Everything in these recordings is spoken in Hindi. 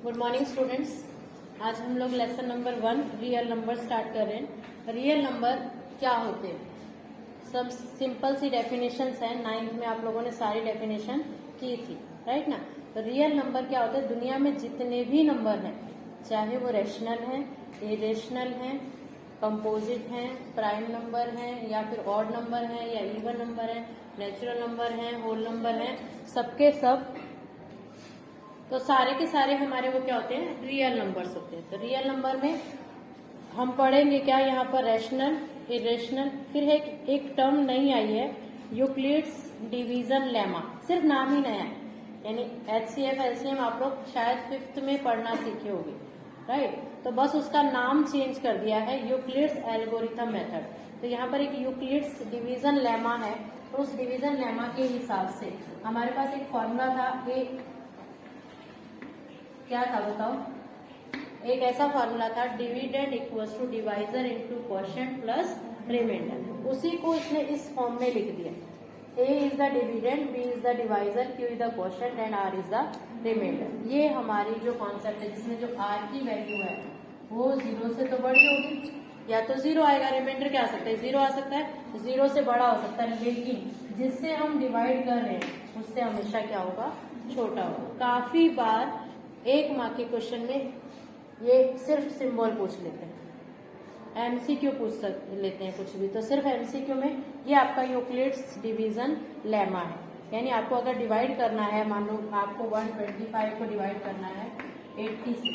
Good morning students. आज हम लोग lesson number 1 real number start कर रहे हैं। रियल नंबर क्या होते हैं, सब सिंपल सी डेफिनेशंस हैं। 9th में आप लोगों ने सारी डेफिनेशन की थी, राइट ना। तो रियल नंबर क्या होते हैं, दुनिया में जितने भी नंबर हैं, चाहे वो रेशनल हैं, इरेशनल हैं, कंपोजिट हैं, प्राइम नंबर हैं, या फिर ऑड नंबर हैं, या इवन नंबर हैं, नेचुरल नंबर हैं, होल नंबर हैं, सबके सब, तो सारे के सारे हमारे वो क्या होते हैं, रियल नंबर्स होते हैं। तो रियल नंबर में हम पढ़ेंगे क्या, यहाँ पर रैशनल, इरेशनल, फिर एक टर्म नहीं आई है, यूक्लिड्स डिवीजन लेमा, सिर्फ नाम ही नया है। यानी HCF LCM आप लोग शायद 5th में पढ़ना सीखे होंगे, राइट। तो बस उसका नाम चेंज कर दिया है, यूक्लिड्स एल्गोरिथम मेथड। तो यहाँ पर एक यूक्लिड्स डिवीजन लेमा है, तो उस डिवीजन लेमा के हिसाब से हमारे पास एक फॉर्मूला था, क्या था बताओ। एक ऐसा फॉर्मूला था, dividend equals to divisor into quotient plus reminder. उसी को इसने इस फॉर्म में लिख दिया, A is the dividend, B is the divisor, Q is the quotient and R is the reminder. ये हमारी जो कॉन्सेप्ट है, जिसमें जो R की वैल्यू है वो 0 से तो बड़ी होगी, या तो 0 आएगा, रिमाइंडर क्या आ सकता है, 0 आ सकता है, 0 से बड़ा हो सकता है, लेकिन जिससे हम डिवाइड कर रहे हैं उससे हमेशा क्या होगा, छोटा होगा। काफी बार 1 मार्क के क्वेश्चन में ये सिर्फ सिंबल पूछ लेते हैं, MCQ पूछ लेते हैं कुछ भी, तो सिर्फ MCQ में ये आपका यूक्लिड्स डिवीजन लेमा है। यानी आपको अगर डिवाइड करना है, मान लो आपको 125 को डिवाइड करना है 80 से,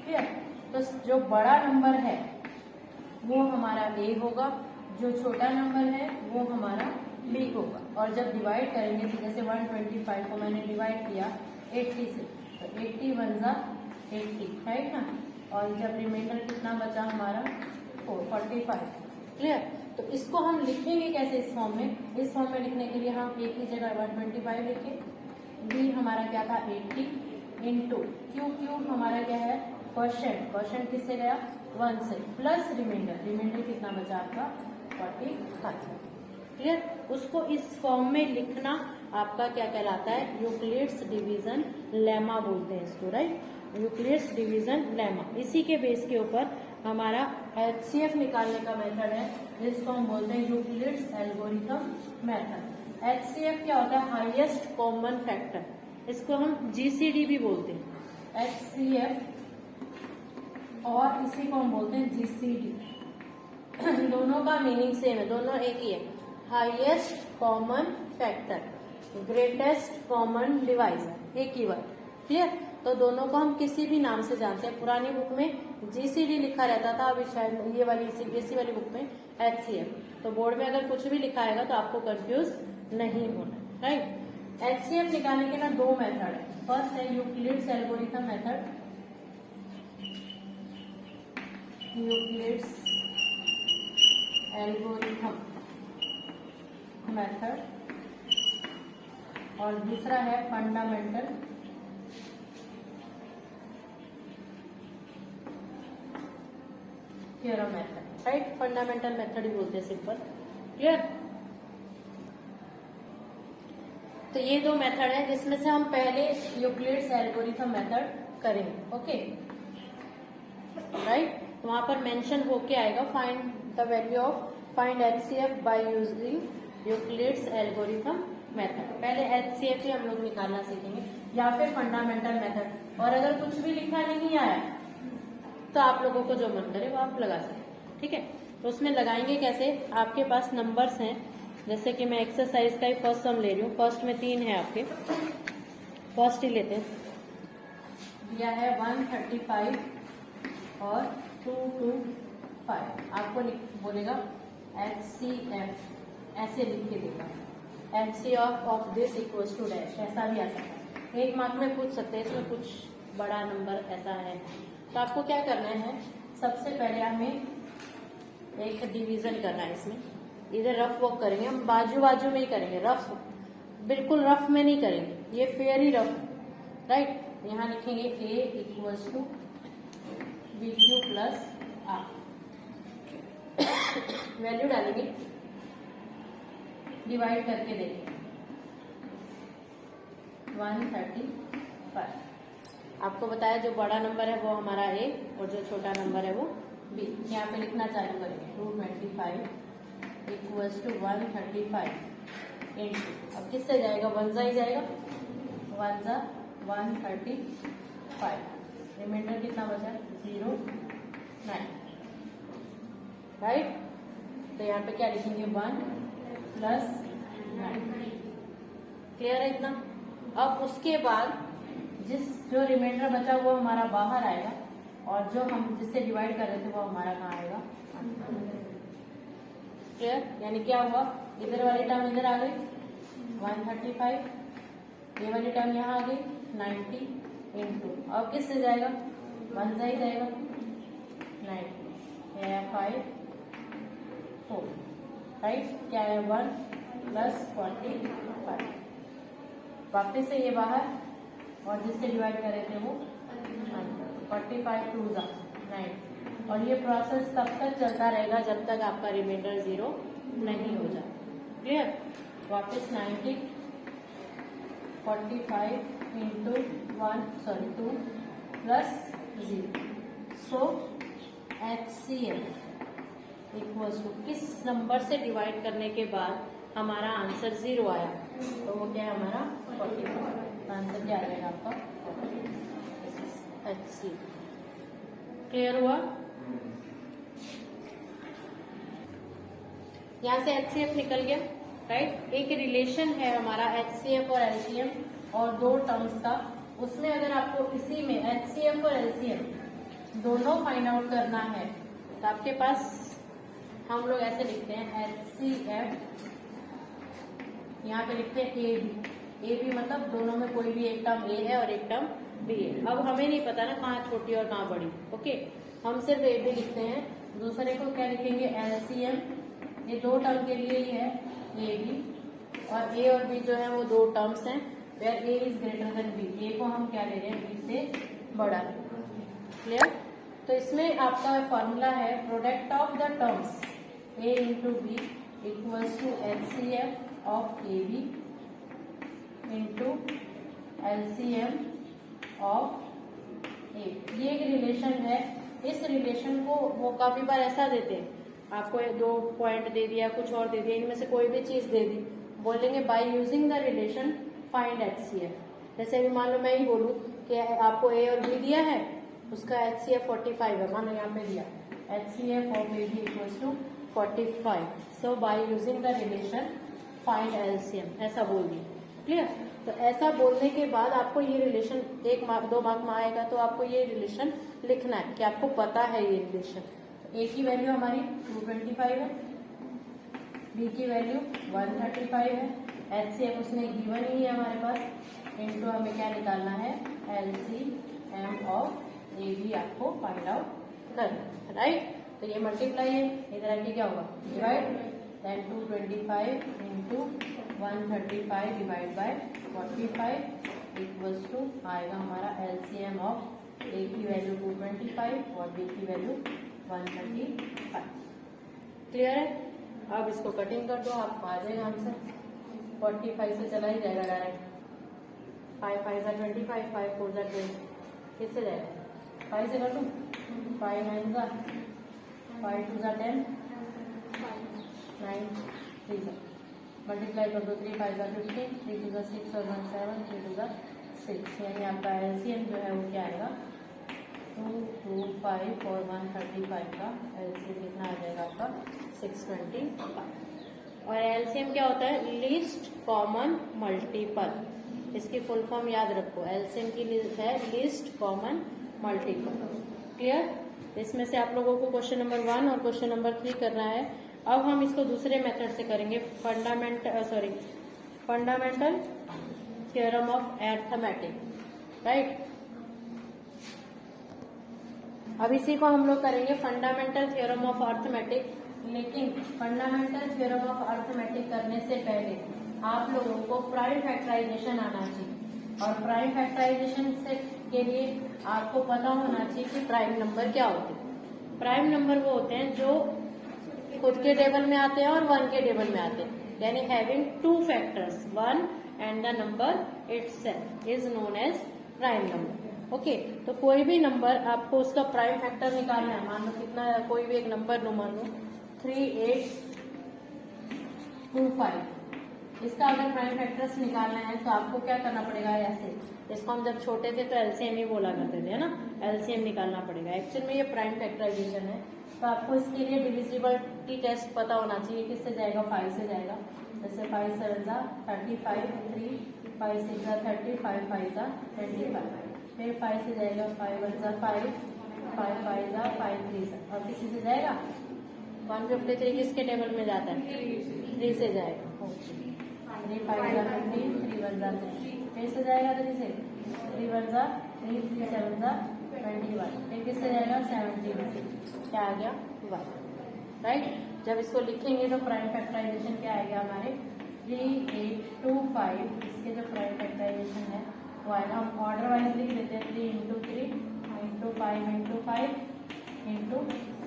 ठीक है, तो जो बड़ा नंबर है वो हमारा A होगा, जो छोटा नंबर है वो हमारा B होगा। और जब डिवाइड करेंगे तो जैसे 125 को मैंने डिवाइड किया 80 से, तो 80 1 जा 80, राइट ना। और जब रिमाइंडर कितना बचा हमारा 45, क्लियर। तो इसको हम लिखेंगे कैसे इस फॉर्म में, इस फॉर्म में लिखने के लिए हम A की जगह 125 लिखे, B हमारा क्या था 80 इंटू Q हमारा क्या है क्वोशिएंट, क्वोशिएंट किससे गया 1 से, प्लस रिमाइंडर, रिमाइंडर कितना बचा आपका 45, क्लियर। उसको इस फॉर्म में लिखना आपका क्या कहलाता है, यूक्लिड्स डिवीजन लेमा बोलते हैं इसको, राइट, यूक्लिड्स डिवीजन लेमा। इसी के बेस के ऊपर हमारा HCF निकालने का मेथड है, जिसको हम बोलते हैं यूक्लिड्स एल्गोरिथम मेथड। HCF क्या होता है, हाईएस्ट कॉमन फैक्टर, इसको हम GCD भी बोलते हैं, HCF, और इसी को हम बोलते हैं GCD। दोनों का मीनिंग सेम है, दोनों एक ही है, highest common factor, greatest common divisor, एक ही वर्ड, क्लियर। तो दोनों को हम किसी भी नाम से जानते हैं। पुरानी बुक में GCD लिखा रहता था, अभी शायद ये वाली CBSE वाली बुक में HCF। तो बोर्ड में अगर कुछ भी लिखा आएगा तो आपको कंफ्यूज नहीं होना, राइट। HCF निकालने के ना 2 मेथड है, फर्स्ट है Euclid's algorithm method, Euclid's algorithm method, और दूसरा है fundamental theorem method, right. Fundamental method ही बोलते हैं, सिंपल, क्लियर। तो ये 2 मेथड है, जिसमें से हम पहले यूक्लिड्स एल्गोरिथम मेथड करेंगे, ओके, राइट। तो वहां पर मेंशन होके आएगा, find the value of, find HCF by using Euclid's algorithm method. पहले HCF ही हम लोग निकालना सीखेंगे, या फिर फंडामेंटल मेथड। और अगर कुछ भी लिखा नहीं आया तो आप लोगों को जो मन करे वो आप लगा सकते, ठीक है। तो उसमें लगाएंगे कैसे, आपके पास नंबर्स हैं, जैसे कि मैं एक्सरसाइज का ही फर्स्ट सम ले रही हूँ, फर्स्ट में 3 है आपके, फर्स्ट ही लेते हैं। दिया है 135 और 225, आपको बोलेगा HCF, ऐसे लिख के देगा, HCF of this equals to dash, ऐसा भी आ सकता है, 1 मार्क में पूछ सकते हैं, इसमें कुछ बड़ा नंबर ऐसा है। तो आपको क्या करना है, सबसे पहले हमें एक डिवीजन करना है, इसमें इधर रफ वर्क करेंगे, हम बाजू बाजू में ही करेंगे, रफ, बिल्कुल रफ में नहीं करेंगे, ये फेयर ही रफ, राइट। यहाँ लिखेंगे A equals to BQ plus R, value डालेंगे, डिवाइड करके देखेंगे 135, आपको बताया जो बड़ा नंबर है वो हमारा ए और जो छोटा नंबर है वो बी। यहाँ पे लिखना चालू करेंगे 225 इक्वल्स टू 135 इंटू, अब किससे जाएगा, वन जा ही जाएगा, 1 जा 135, रिमाइंडर कितना बचा 0 9, राइट। तो यहाँ पे क्या लिखेंगे 1 प्लस 9, क्लियर है इतना। अब उसके बाद जो रिमाइंडर बचा वो हमारा बाहर आएगा और जो हम जिससे डिवाइड कर रहे थे वो हमारा कहाँ आएगा, क्लियर। यानी क्या हुआ, इधर वाली टर्म इधर आ गई 135, ये वाली टर्म यहाँ आ गई 90 इंटू, अब किससे जाएगा 1 जा ही जाएगा 90, 5 4, राइट। क्या है 1 प्लस 45, वापिस से ये बाहर और जिससे डिवाइड कर रहे थे वो 45 2 जा 9, और ये प्रोसेस तब तक चलता रहेगा जब तक आपका रिमाइंडर 0 नहीं हो जाए, क्लियर। वापस 90 45 into 2 plus 0, so HCF equals to किस नंबर से डिवाइड करने के बाद हमारा आंसर 0 आया, तो वो क्या है हमारा 45, आंसर क्या आ जाएगा आपका HC, क्लियर हुआ। यहाँ से HCF निकल गया, राइट। एक रिलेशन है हमारा HCF और LCM और दो टर्म्स का, उसमें अगर आपको इसी में HCF और LCM दोनों फाइंड आउट करना है तो आपके पास हम लोग ऐसे लिखते हैं HCF, यहाँ पे लिखते हैं AB मतलब दोनों में कोई भी एक टर्म A है और एक टर्म B है। अब हमें नहीं पता ना कहाँ छोटी और कहाँ बड़ी, ओके, हम सिर्फ AB लिखते हैं। दूसरे को क्या लिखेंगे LCM, ये दो टर्म के लिए ही है AB, और A और B जो है वो दो टर्म्स हैं where A is greater than B, A को हम क्या ले रहे हैं B से बड़ा, क्लियर। तो इसमें आपका फॉर्मूला है product of the terms A into B equals to HCF of AB into LCM of A। ये एक रिलेशन है, इस रिलेशन को वो काफी बार ऐसा देते हैं, आपको दो पॉइंट दे दिया, कुछ और दे दिया, इनमें से कोई भी चीज दे दी, बोलेंगे bye using the relation find HCF। जैसे अभी मान लो मैं ही बोलूं कि आपको A और B दिया है, उसका HCF 45 है, मानो यहाँ पे दिया HCF of AB equals to 45, so by using the relation find LCM, ऐसा बोल दी, क्लियर। तो ऐसा बोलने के बाद आपको ये रिलेशन 1 मार्क 2 मार्क में आएगा, तो आपको ये रिलेशन लिखना है कि आपको पता है ये रिलेशन। A की वैल्यू हमारी 225 है, B की वैल्यू 135 है, HCF उसने गिवन ही है हमारे पास, इनटू हमें क्या निकालना है LCM ऑफ AB आपको फाइंड आउट करना, राइट। तो ये मल्टीप्लाई है, इधर आके क्या होगा divide, then 225 into 135 divide by 45 equals to आएगा हमारा LCM ऑफ A की वैल्यू 225 और B की वैल्यू 135, क्लियर है। अब इसको कटिंग कर दो, आपको आ जाएगा आंसर 45 से चला ही जाएगा डायरेक्ट, 5 5 जा 25, 5 4 जा 20, किससे जाएगा 5 से कर दूं, 5 9 जा 5 2 जा 10, 9 3 जा मल्टीप्लाई कर दो, 3 5 जा 15, 3 2 जा 6 और 1 7, 3 2 जा 6, यानी आपका LCM जो है वो क्या आएगा 225 और 135 का LCM कितना आ जाएगा आपका 625। और LCM क्या होता है लीस्ट कॉमन मल्टीपल, इसकी फुल फॉर्म याद रखो, LCM की है लीस्ट कॉमन मल्टीपल, क्लियर। इसमें से आप लोगों को क्वेश्चन नंबर 1 और क्वेश्चन नंबर 3 करना है। अब हम इसको दूसरे मेथड से करेंगे, fundamental theorem of arithmetic, right. अब इसी को हम लोग करेंगे फंडामेंटल थ्योरम ऑफ अरिथमेटिक, लेकिन फंडामेंटल थ्योरम ऑफ अरिथमेटिक करने से पहले आप लोगों को प्राइम फैक्टराइजेशन आना चाहिए, और प्राइम फैक्टराइजेशन से के लिए आपको पता होना चाहिए कि प्राइम नंबर क्या होते हैं। प्राइम नंबर वो होते हैं जो खुद के टेबल में आते हैं और 1 के टेबल में आते हैं, यानी having 2 factors 1 and the number itself is known as prime number. Okay, तो कोई भी नंबर आपको उसका प्राइम फैक्टर निकालना है, मान लो कितना, कोई भी एक नंबर लो, मान लो 3825, इसका अगर प्राइम फैक्टर्स निकालना है तो आपको क्या करना पड़ेगा, ऐसे, इसको हम जब छोटे थे तो एलसीएम ही बोला करते थे, है ना, एलसीएम निकालना पड़ेगा। एक्चुअल में ये प्राइम फैक्टराइजेशन है, तो आपको इसके लिए डिविजिबिलिटी टेस्ट पता होना चाहिए, किससे जाएगा, 5 से जाएगा। जैसे 5 7 जा 35, 3 5 6 जा 30, 5 5 जा 25, फिर 5 से जाएगा 5 1 जा 5, 5 5 जा 5 3 जा, और किसी से जाएगा 153 किसके टेबल में जाता है, 3 से जाएगा। 3 5 जा 15, 3 1 जा 3, फिर से जाएगा 3 से, 3 1 जा 3, 3 7 जा 21, फिर किससे जाएगा 17 से, क्या आ गया 1, राइट। जब इसको लिखेंगे तो प्राइम फैक्टराइजेशन क्या आएगा हमारे 3825, इसके जो प्राइम फैक्टराइजेशन है वो आएगा, हम ऑर्डर वाइज लिख देते हैं, 3 × 3 × 5 × 5 ×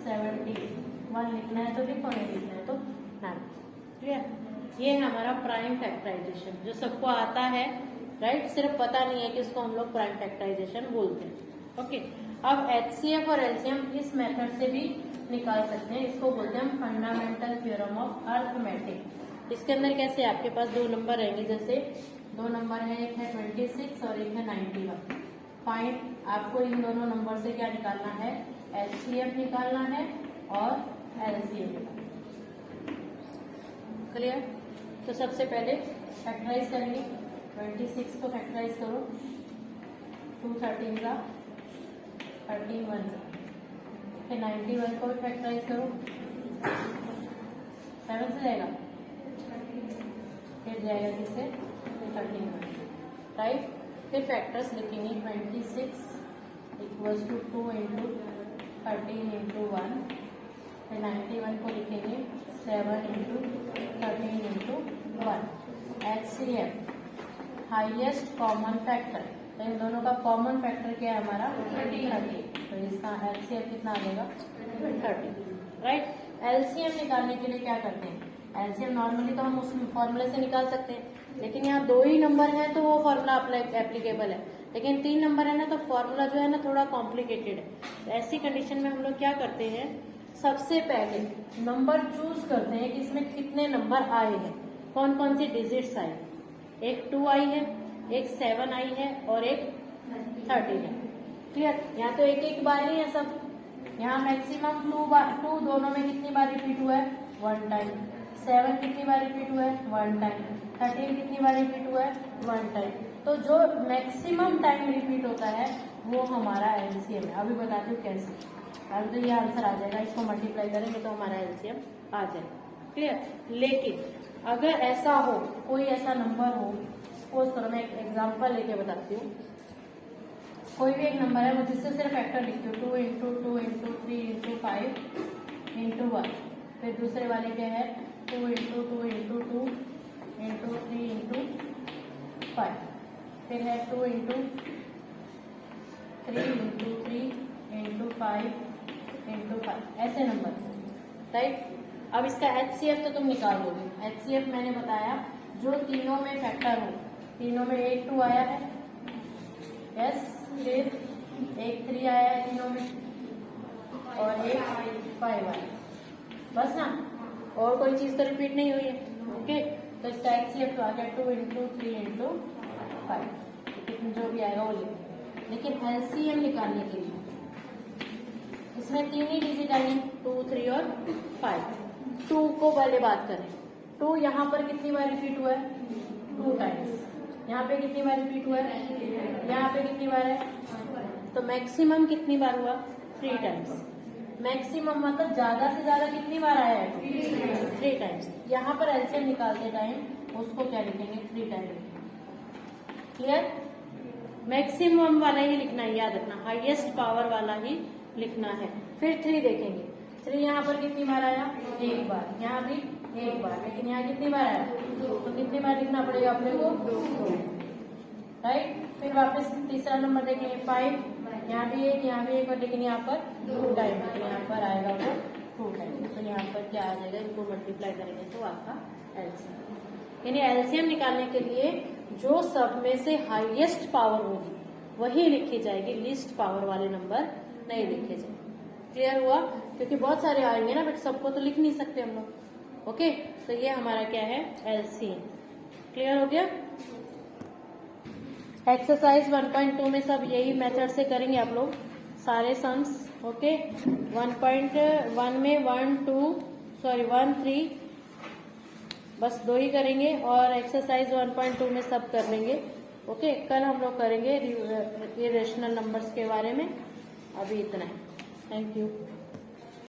70, 1 लिखना है तो लिखो, नहीं लिखना है तो ना। क्लियर, ये है हमारा प्राइम फैक्टराइजेशन जो सबको आता है, राइट, सिर्फ पता नहीं है कि इसको हम लोग प्राइम फैक्टराइजेशन बोलते हैं। ओके, अब एचसीएफ और एलसीएम इस मेथड से भी निकाल सकते हैं, इसको बोलते हैं हम फंडामेंटल थ्योरम ऑफ अर्थमेटिक। इसके अंदर कैसे, आपके पास दो नंबर रहेंगे, जैसे दो नंबर है, एक है 26 और एक है 91। फाइंड, आपको इन दोनों नंबर से क्या निकालना है, एचसीएफ निकालना है और एलसीएम निकालना है। क्लियर, तो सबसे पहले फैक्टराइज करेंगे, 26 को फैक्टराइज करो, 2 13 का 13 1 जा, फिर 91 को भी फैक्टराइज करो, 7 से जाएगा, फिर जाएगा किससे, 13 1, राइट। फिर फैक्टर्स लिखेंगे, 26 = 2 × 13 × 1, फिर 91 को लिखेंगे 7 × 13 × 1। एचसीएफ हाईएस्ट कॉमन फैक्टर, तो इन दोनों का कॉमन फैक्टर क्या है हमारा 30, तो इसका एलसीएम कितना आ जाएगा 30, राइट। एलसीएम निकालने के लिए क्या करते हैं, एलसीएम नॉर्मली तो हम उस फॉर्मूले से निकाल सकते हैं, लेकिन यहाँ 2 ही नंबर है तो वो फॉर्मूला एप्लीकेबल है, लेकिन 3 नंबर है ना तो फॉर्मूला जो है ना थोड़ा कॉम्प्लिकेटेड है। तो ऐसी कंडीशन में हम लोग क्या करते हैं, सबसे पहले नंबर चूज करते हैं कि इसमें कितने नंबर आए हैं, कौन कौन सी डिजिट्स आई, एक 2 आई है, एक 7 आई है और एक 13 है। क्लियर, यहाँ तो एक एक बार ही है सब, यहाँ मैक्सिमम 2 दोनों में कितनी बार रिपीट हुआ है, 1 टाइम, 7 कितनी बार रिपीट हुआ है, 1 टाइम, 13 कितनी बार रिपीट हुआ है, 1 टाइम। तो जो मैक्सिमम टाइम रिपीट होता है वो हमारा एलसीएम है। अभी बताती हूँ कैसे, अभी तो ये आंसर आ जाएगा, इसको मल्टीप्लाई करेंगे तो हमारा एलसीएम आ जाएगा। क्लियर, लेकिन अगर ऐसा हो, कोई ऐसा नंबर हो, सपोज करो, मैं एक एग्जांपल लेके बताती हूँ, कोई भी एक नंबर है, मैं जिससे सिर्फ फैक्टर लिखती हूँ, 2 × 2 × 3 × 5 × 1, फिर दूसरे वाले क्या है 2 × 2 × 2 × 3 × 5, फिर है 2 × 3 × 3 × 5 × 5, ऐसे नंबर, राइट। अब इसका एचसीएफ तो तुम निकाल दोगे, एचसीएफ मैंने बताया जो तीनों में फैक्टर हो, तीनों में एक 2 आया है, यस, फिर एक 3 आया है तीनों में और एक 5 आया, बस ना, और कोई चीज तो रिपीट नहीं हुई है। ओके, तो इसका एचसीएफ तो आ गया 2 × 3 × 5, जो भी आएगा वो लिखेंगे। लेकिन एलसीएम निकालने के लिए इसमें 3 ही डिजिट आएंगे, 2 3 और 5। 2 को पहले बात करें, 2 यहाँ पर कितनी बार रिपीट हुआ है, 2 टाइम्स, यहाँ पे कितनी बार रिपीट हुआ है, यहाँ पे कितनी बार है, तो मैक्सिमम कितनी बार हुआ, 3 टाइम्स। मैक्सिमम मतलब ज्यादा से ज्यादा कितनी बार आया है, 3 टाइम्स। यहाँ पर एलसीएम निकालते टाइम उसको क्या लिखेंगे, 3 टाइम्स। क्लियर, मैक्सिमम वाला ही लिखना है, याद रखना, हाईएस्ट पावर वाला ही लिखना है। फिर 3 देखेंगे, 3 यहाँ पर कितनी बार आया, 1 बार, यहाँ भी 1 बार, लेकिन यहाँ कितनी बार आया, तो कितनी बार लिखना पड़ेगा अपने को, 2, राइट। फिर वापस तीसरा नंबर देखेंगे 5, यहाँ भी 1, यहाँ भी 1, और लेकिन यहाँ पर 2 टाइम, तो यहाँ पर आएगा वो 2 टाइम, तो यहाँ पर क्या आ जाएगा, इनको मल्टीप्लाई करेंगे तो आपका एलसीएम। यानी एलसीएम निकालने के लिए जो सब में से हाईएस्ट पावर होगी वही लिखी जाएगी, लिस्ट पावर वाले नंबर नहीं लिखे जाएंगे। क्लियर हुआ? क्योंकि बहुत सारे आएंगे ना, बट सबको तो लिख नहीं सकते हम लोग। ओके, तो ये हमारा क्या है, एलसीएम। क्लियर हो गया? एक्सरसाइज 1.2 में सब यही मेथड से करेंगे आप लोग सारे सम्स। ओके, 1.1 में 1 3 बस 2 ही करेंगे, और एक्सरसाइज 1.2 में सब कर लेंगे। ओके, कल हम लोग करेंगे इरेशनल नंबर्स के बारे में। अभी इतना है। Thank you.